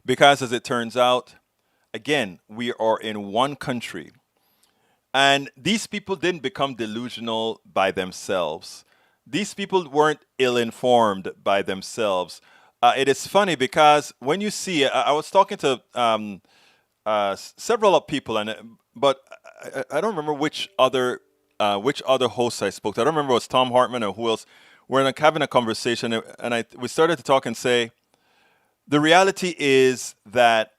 Speaker 1: Because as it turns out, again, we are in one country. And these people didn't become delusional by themselves. These people weren't ill-informed by themselves. It is funny because when you see, I was talking to several of people, but I don't remember which other hosts I spoke to. I don't remember if it was Tom Hartman or who else. We're having a conversation, and we started to talk and say, the reality is that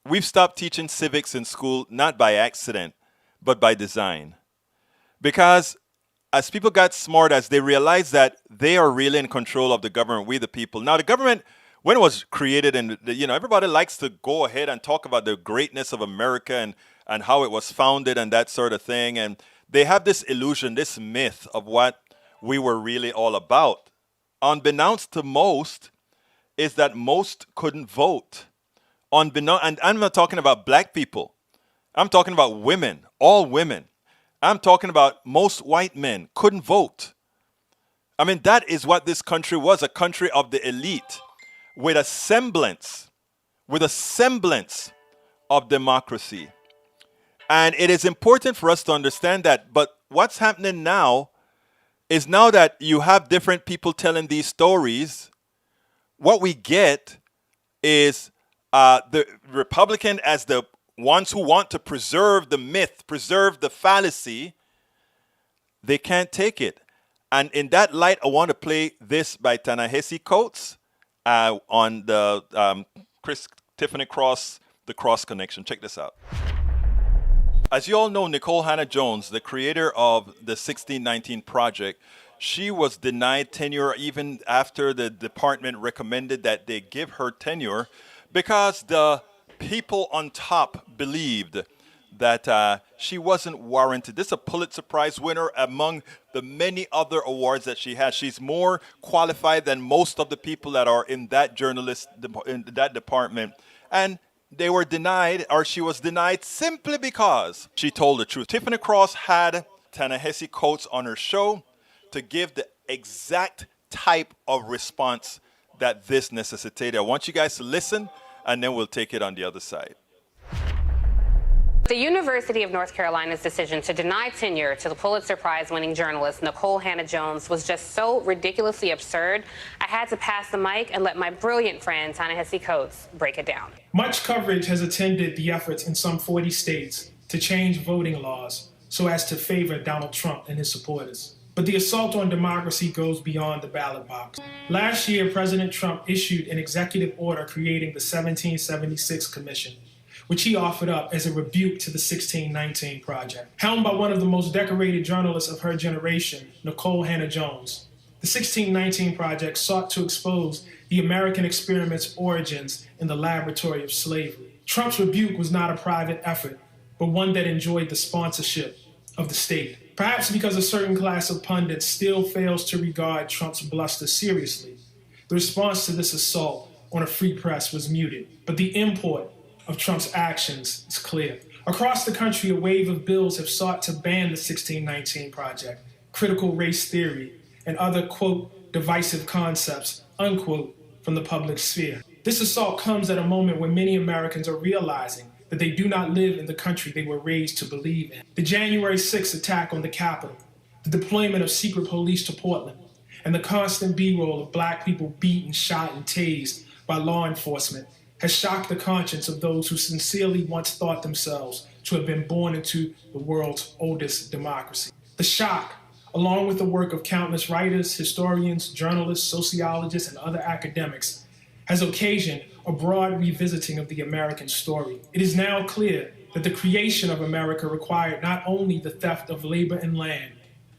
Speaker 1: we've stopped teaching civics in school not by accident, but by design. Because as people got smart, as they realized that they are really in control of the government, we the people. Now, the government, when it was created, and everybody likes to go ahead and talk about the greatness of America and how it was founded and that sort of thing. And they have this illusion, this myth of what we were really all about. Unbeknownst to most is that most couldn't vote. And I'm not talking about black people. I'm talking about women, all women. I'm talking about most white men couldn't vote. I mean, that is what this country was, a country of the elite with a semblance of democracy. And it is important for us to understand that. But what's happening now is now that you have different people telling these stories, what we get is the Republican as the ones who want to preserve the myth, preserve the fallacy, they can't take it. And in that light, I want to play this by Ta-Nehisi Coates on the Tiffany Cross, The Cross Connection. Check this out. As you all know, Nicole Hannah-Jones, the creator of the 1619 Project, she was denied tenure even after the department recommended that they give her tenure because the people on top believed that she wasn't warranted. This is a Pulitzer Prize winner among the many other awards that she has. She's more qualified than most of the people that are in that in that department. And they were denied, or she was denied simply because she told the truth. Tiffany Cross had Ta-Nehisi Coates on her show to give the exact type of response that this necessitated. I want you guys to listen, and then we'll take it on the other side.
Speaker 11: The University of North Carolina's decision to deny tenure to the Pulitzer Prize-winning journalist Nicole Hannah-Jones was just so ridiculously absurd, I had to pass the mic and let my brilliant friend Ta-Nehisi Coates break it down.
Speaker 12: Much coverage has attended the efforts in some 40 states to change voting laws so as to favor Donald Trump and his supporters. But the assault on democracy goes beyond the ballot box. Last year, President Trump issued an executive order creating the 1776 Commission, which he offered up as a rebuke to the 1619 Project. Helmed by one of the most decorated journalists of her generation, Nicole Hannah-Jones, the 1619 Project sought to expose the American experiment's origins in the laboratory of slavery. Trump's rebuke was not a private effort, but one that enjoyed the sponsorship of the state. Perhaps because a certain class of pundits still fails to regard Trump's bluster seriously, the response to this assault on a free press was muted. But the import of Trump's actions is clear. Across the country, a wave of bills have sought to ban the 1619 Project, critical race theory, and other, quote, divisive concepts, unquote, from the public sphere. This assault comes at a moment when many Americans are realizing that they do not live in the country they were raised to believe in. The January 6th attack on the Capitol, the deployment of secret police to Portland, and the constant B-roll of black people beaten, shot, and tased by law enforcement has shocked the conscience of those who sincerely once thought themselves to have been born into the world's oldest democracy. The shock, along with the work of countless writers, historians, journalists, sociologists, and other academics, has occasioned a broad revisiting of the American story. It is now clear that the creation of America required not only the theft of labor and land,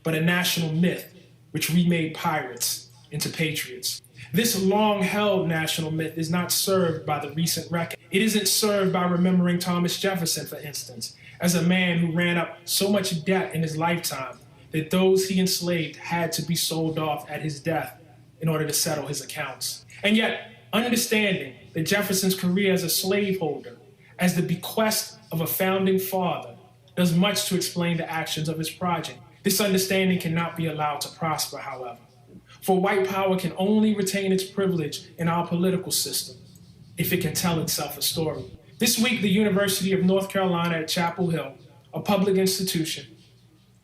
Speaker 12: but a national myth which remade pirates into patriots. This long-held national myth is not served by the recent reckoning. It isn't served by remembering Thomas Jefferson, for instance, as a man who ran up so much debt in his lifetime that those he enslaved had to be sold off at his death in order to settle his accounts. And yet, understanding that Jefferson's career as a slaveholder, as the bequest of a founding father, does much to explain the actions of his progeny. This understanding cannot be allowed to prosper, however. For white power can only retain its privilege in our political system if it can tell itself a story. This week, the University of North Carolina at Chapel Hill, a public institution,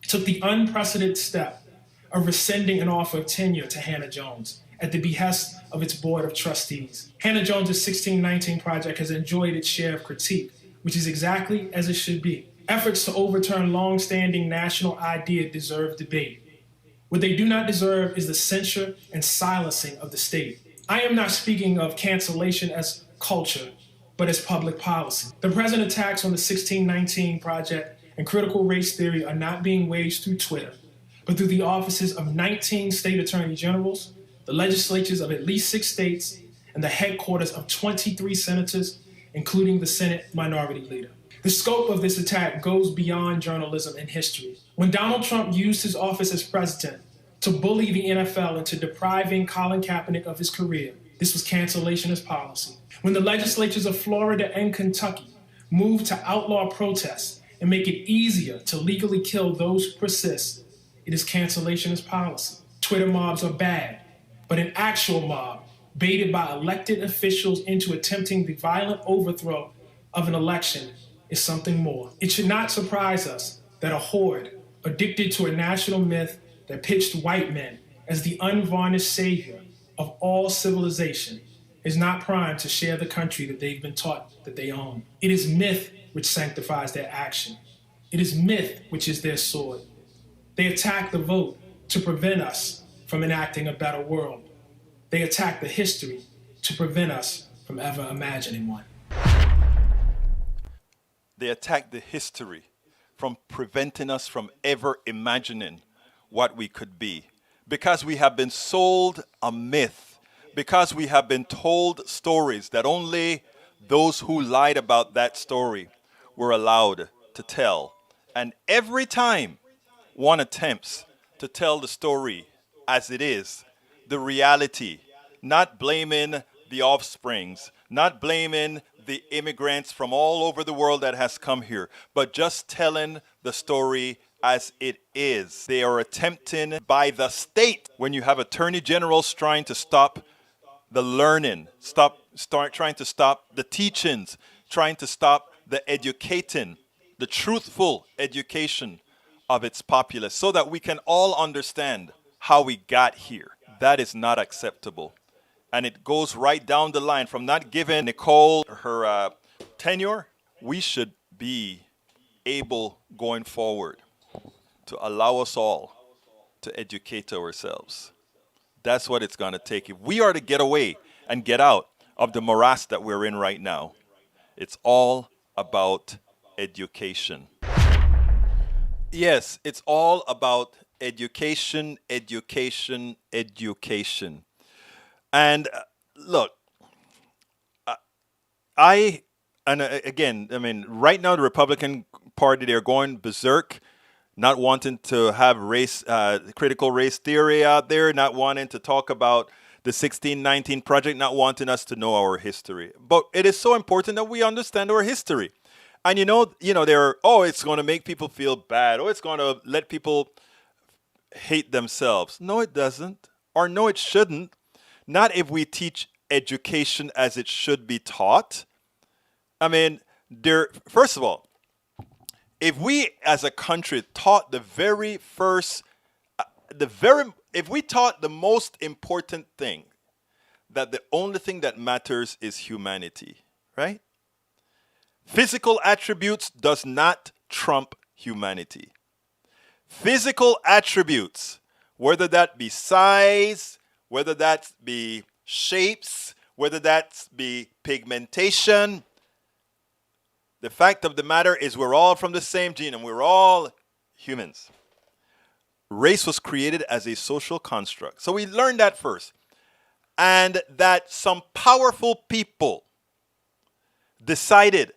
Speaker 12: took the unprecedented step of rescinding an offer of tenure to Hannah Jones at the behest of its board of trustees. Hannah Jones' 1619 project has enjoyed its share of critique, which is exactly as it should be. Efforts to overturn long-standing national ideas deserve debate. What they do not deserve is the censure and silencing of the state. I am not speaking of cancellation as culture, but as public policy. The present attacks on the 1619 project and critical race theory are not being waged through Twitter, but through the offices of 19 state attorney generals, the legislatures of at least 6 states, and the headquarters of 23 senators, including the Senate Minority Leader. The scope of this attack goes beyond journalism and history. When Donald Trump used his office as president to bully the NFL into depriving Colin Kaepernick of his career, this was cancellationist policy. When the legislatures of Florida and Kentucky moved to outlaw protests and make it easier to legally kill those who persist, it is cancellationist policy. Twitter mobs are bad, but an actual mob baited by elected officials into attempting the violent overthrow of an election is something more. It should not surprise us that a horde addicted to a national myth that pitched white men as the unvarnished savior of all civilization is not primed to share the country that they've been taught that they own. It is myth which sanctifies their action. It is myth which is their sword. They attack the vote to prevent us from enacting a better world. They attack the history to prevent us from ever imagining one.
Speaker 1: They attack the history from preventing us from ever imagining what we could be. Because we have been sold a myth. Because we have been told stories that only those who lied about that story were allowed to tell. And every time one attempts to tell the story as it is, the reality, not blaming the offsprings, not blaming the immigrants from all over the world that has come here, but just telling the story as it is. They are attempting by the state, when you have attorney generals trying to stop the learning, trying to stop the teachings, trying to stop the educating, the truthful education of its populace, so that we can all understand how we got here. That is not acceptable. And it goes right down the line from not giving Nicole her tenure. We should be able going forward to allow us all to educate ourselves. That's what it's going to take. If we are to get away and get out of the morass that we're in right now, it's all about education. Yes, it's all about education, education, education. And look, again, I mean, right now the Republican Party, they're going berserk, not wanting to have critical race theory out there, not wanting to talk about the 1619 project, not wanting us to know our history. But it is so important that we understand our history. And it's going to make people feel bad. It's going to let people hate themselves. No, it doesn't. Or no, it shouldn't. Not if we teach education as it should be taught. I mean, first of all, if we as a country taught the very if we taught the most important thing, that the only thing that matters is humanity, right? Physical attributes does not trump humanity. Physical attributes, whether that be size, whether that be shapes, whether that be pigmentation, the fact of the matter is we're all from the same gene and we're all humans. Race was created as a social construct. So we learned that first. And that some powerful people decided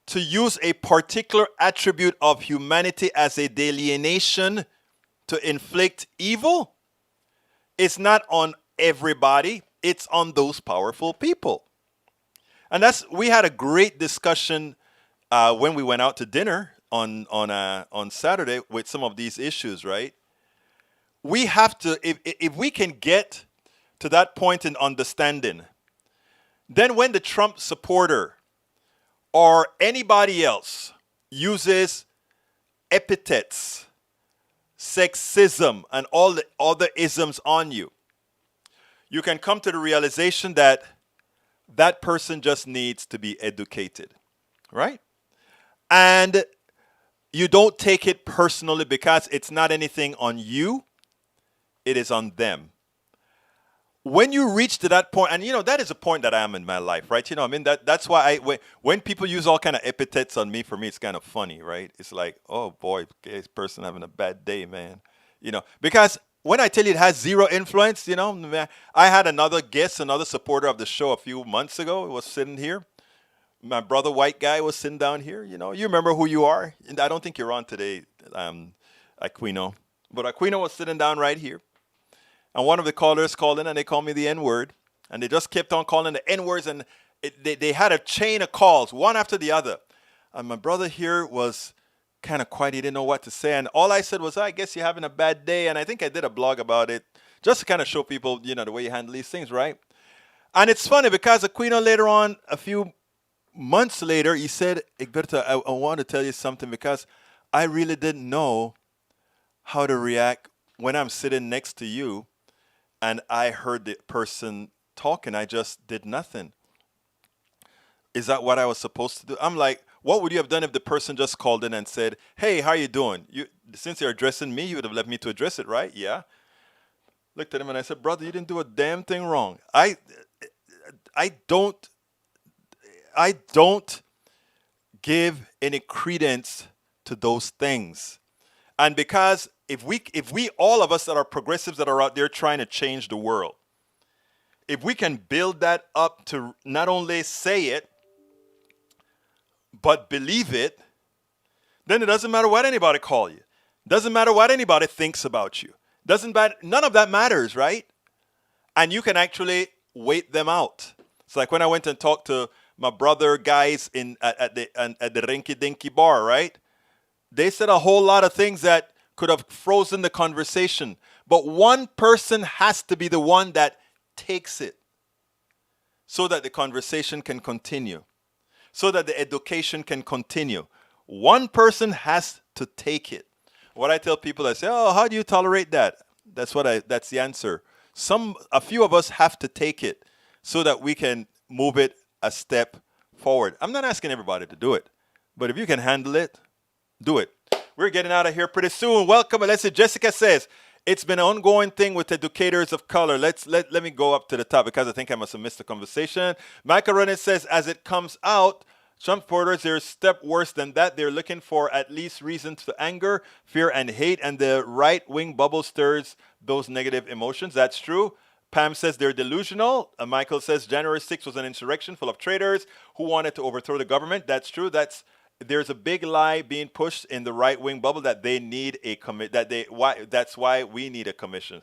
Speaker 1: to use a particular attribute of humanity as a delineation to inflict evil. It's not on everybody, it's on those powerful people. And we had a great discussion when we went out to dinner on Saturday with some of these issues, right? We have to, if we can get to that point in understanding, then when the Trump supporter or anybody else uses epithets, sexism, and all the other isms on you, you can come to the realization that that person just needs to be educated, right? And you don't take it personally because it's not anything on you, it is on them. When you reach to that point, and that is a point that I am in my life, right? That's why when people use all kind of epithets on me, for me, it's kind of funny, right? It's like, oh boy, this person having a bad day, man. Because when I tell you it has zero influence, I had another guest, another supporter of the show a few months ago. He was sitting here. My brother, white guy, was sitting down here. You remember who you are. And I don't think you're on today, Aquino. But Aquino was sitting down right here. And one of the callers called in and they called me the N-word. And they just kept on calling the N-words. And they had a chain of calls, one after the other. And my brother here was kind of quiet. He didn't know what to say. And all I said was, I guess you're having a bad day. And I think I did a blog about it just to kind of show people, the way you handle these things, right? And it's funny because Aquino later on, a few months later, he said, Egberto, I want to tell you something because I really didn't know how to react when I'm sitting next to you and I heard the person talking. I just did nothing. Is that what I was supposed to do? I'm like, what would you have done if the person just called in and said, hey, how you doing? Since you're addressing me, you would have left me to address it, right? Yeah. Looked at him and I said, brother, you didn't do a damn thing wrong. I don't give any credence to those things. And because if we all of us that are progressives that are out there trying to change the world, if we can build that up to not only say it, but believe it, then it doesn't matter what anybody call you. Doesn't matter what anybody thinks about you. None of that matters, right? And you can actually wait them out. It's like when I went and talked to my brother guys at the Rinky Dinky bar, right? They said a whole lot of things that could have frozen the conversation. But one person has to be the one that takes it so that the conversation can continue, so that the education can continue. One person has to take it. What I tell people, I say, oh, how do you tolerate that? That's the answer. A few of us have to take it so that we can move it a step forward. I'm not asking everybody to do it, but if you can handle it, do it. We're getting out of here pretty soon. Welcome. Let's see. Jessica says, it's been an ongoing thing with educators of color. Let me go up to the top because I think I must have missed the conversation. Michael Renner says, as it comes out, Trump supporters, they're a step worse than that. They're looking for at least reasons to anger, fear, and hate, and the right-wing bubble stirs those negative emotions. That's true. Pam says they're delusional. Michael says January 6th was an insurrection full of traitors who wanted to overthrow the government. That's true. There's a big lie being pushed in the right-wing bubble that they need a that's why we need a commission.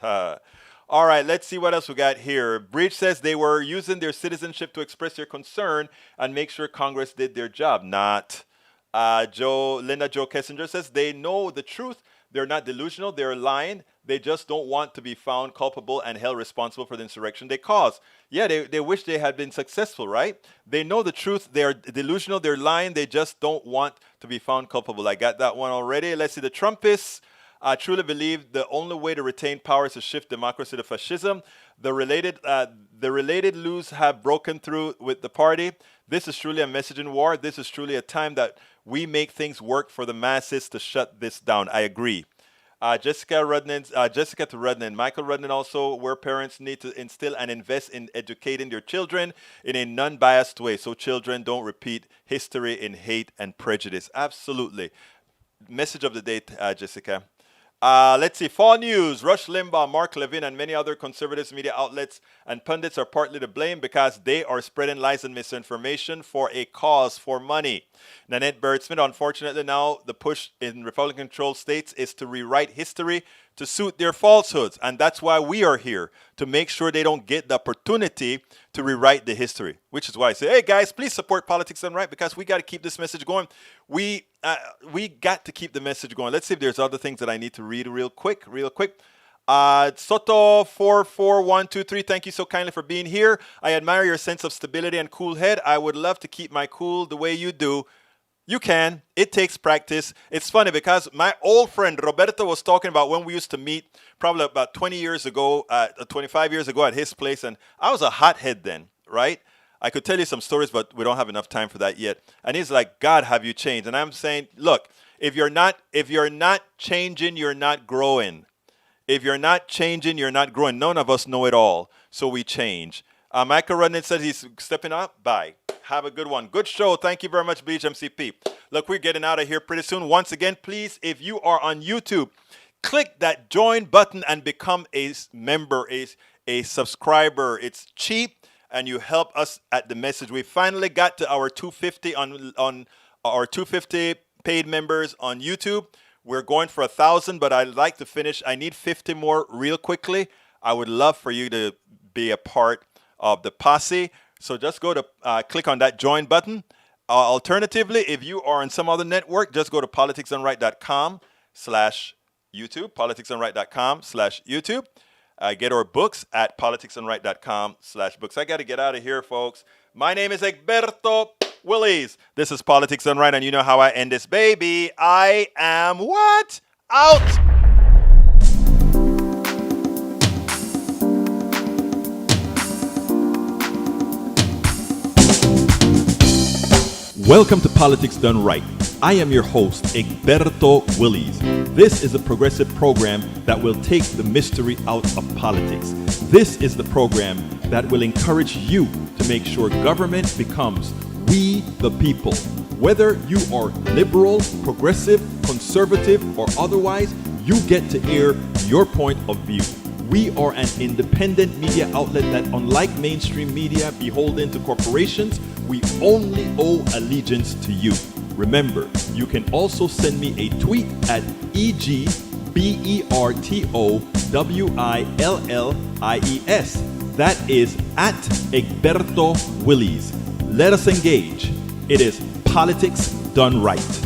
Speaker 1: All right, let's see what else we got here. Breach says they were using their citizenship to express their concern and make sure Congress did their job. Not. Linda Jo Kessinger says they know the truth. They're not delusional. They're lying. They just don't want to be found culpable and held responsible for the insurrection they caused. Yeah, they wish they had been successful, right? They know the truth. They're delusional. They're lying. They just don't want to be found culpable. I got that one already. Let's see. The Trumpists I truly believe the only way to retain power is to shift democracy to fascism. The related loos have broken through with the party. This is truly a messaging war. This is truly a time that we make things work for the masses to shut this down. I agree. Jessica to Rudnan. Michael Rudnan also, where parents need to instill and invest in educating their children in a non-biased way so children don't repeat history in hate and prejudice. Absolutely. Message of the day, Jessica. Let's see. Fall News. Rush Limbaugh, Mark Levin, and many other conservative media outlets and pundits are partly to blame because they are spreading lies and misinformation for a cause for money. Nanette Bird-Smith, unfortunately now the push in Republican-controlled states is to rewrite history to suit their falsehoods. And that's why we are here, to make sure they don't get the opportunity to rewrite the history. Which is why I say, hey guys, please support Politics Done Right, because we got to keep this message going. We got to keep the message going. Let's see if there's other things that I need to read real quick. Soto 44123, thank you so kindly for being here. I admire your sense of stability and cool head. I would love to keep my cool the way you do. You can. It takes practice. It's funny because my old friend Roberto was talking about when we used to meet probably about 20 years ago, 25 years ago at his place, and I was a hothead then, right? I could tell you some stories, but we don't have enough time for that yet. And he's like, God, have you changed? And I'm saying, look, if you're not changing, you're not growing. If you're not changing, you're not growing. None of us know it all, so we change. Michael Rudnan said he's stepping up. Bye. Have a good one. Good show. Thank you very much, Bleach MCP. Look, we're getting out of here pretty soon. Once again, please, if you are on YouTube, click that join button and become a member, a subscriber. It's cheap, and you help us at the message. We finally got to our 250 on our 250 paid members on YouTube. We're going for 1,000, but I'd like to finish. I need 50 more real quickly. I would love for you to be a part of the posse. So just go to click on that join button. Alternatively, if you are on some other network, just go to politicsdoneright.com/YouTube, politicsdoneright.com/YouTube. Get our books at politicsdoneright.com/books. I got to get out of here, folks. My name is Egberto Willies. This is Politics Done Right, and you know how I end this, baby. I am what? Out! Welcome to Politics Done Right. I am your host, Egberto Willies. This is a progressive program that will take the mystery out of politics. This is the program that will encourage you to make sure government becomes we the people. Whether you are liberal, progressive, conservative, or otherwise, you get to air your point of view. We are an independent media outlet that, unlike mainstream media beholden to corporations, we only owe allegiance to you. Remember, you can also send me a tweet at EGBERTOWILLIES. That is at Egberto Willies. Let us engage. It is Politics Done Right.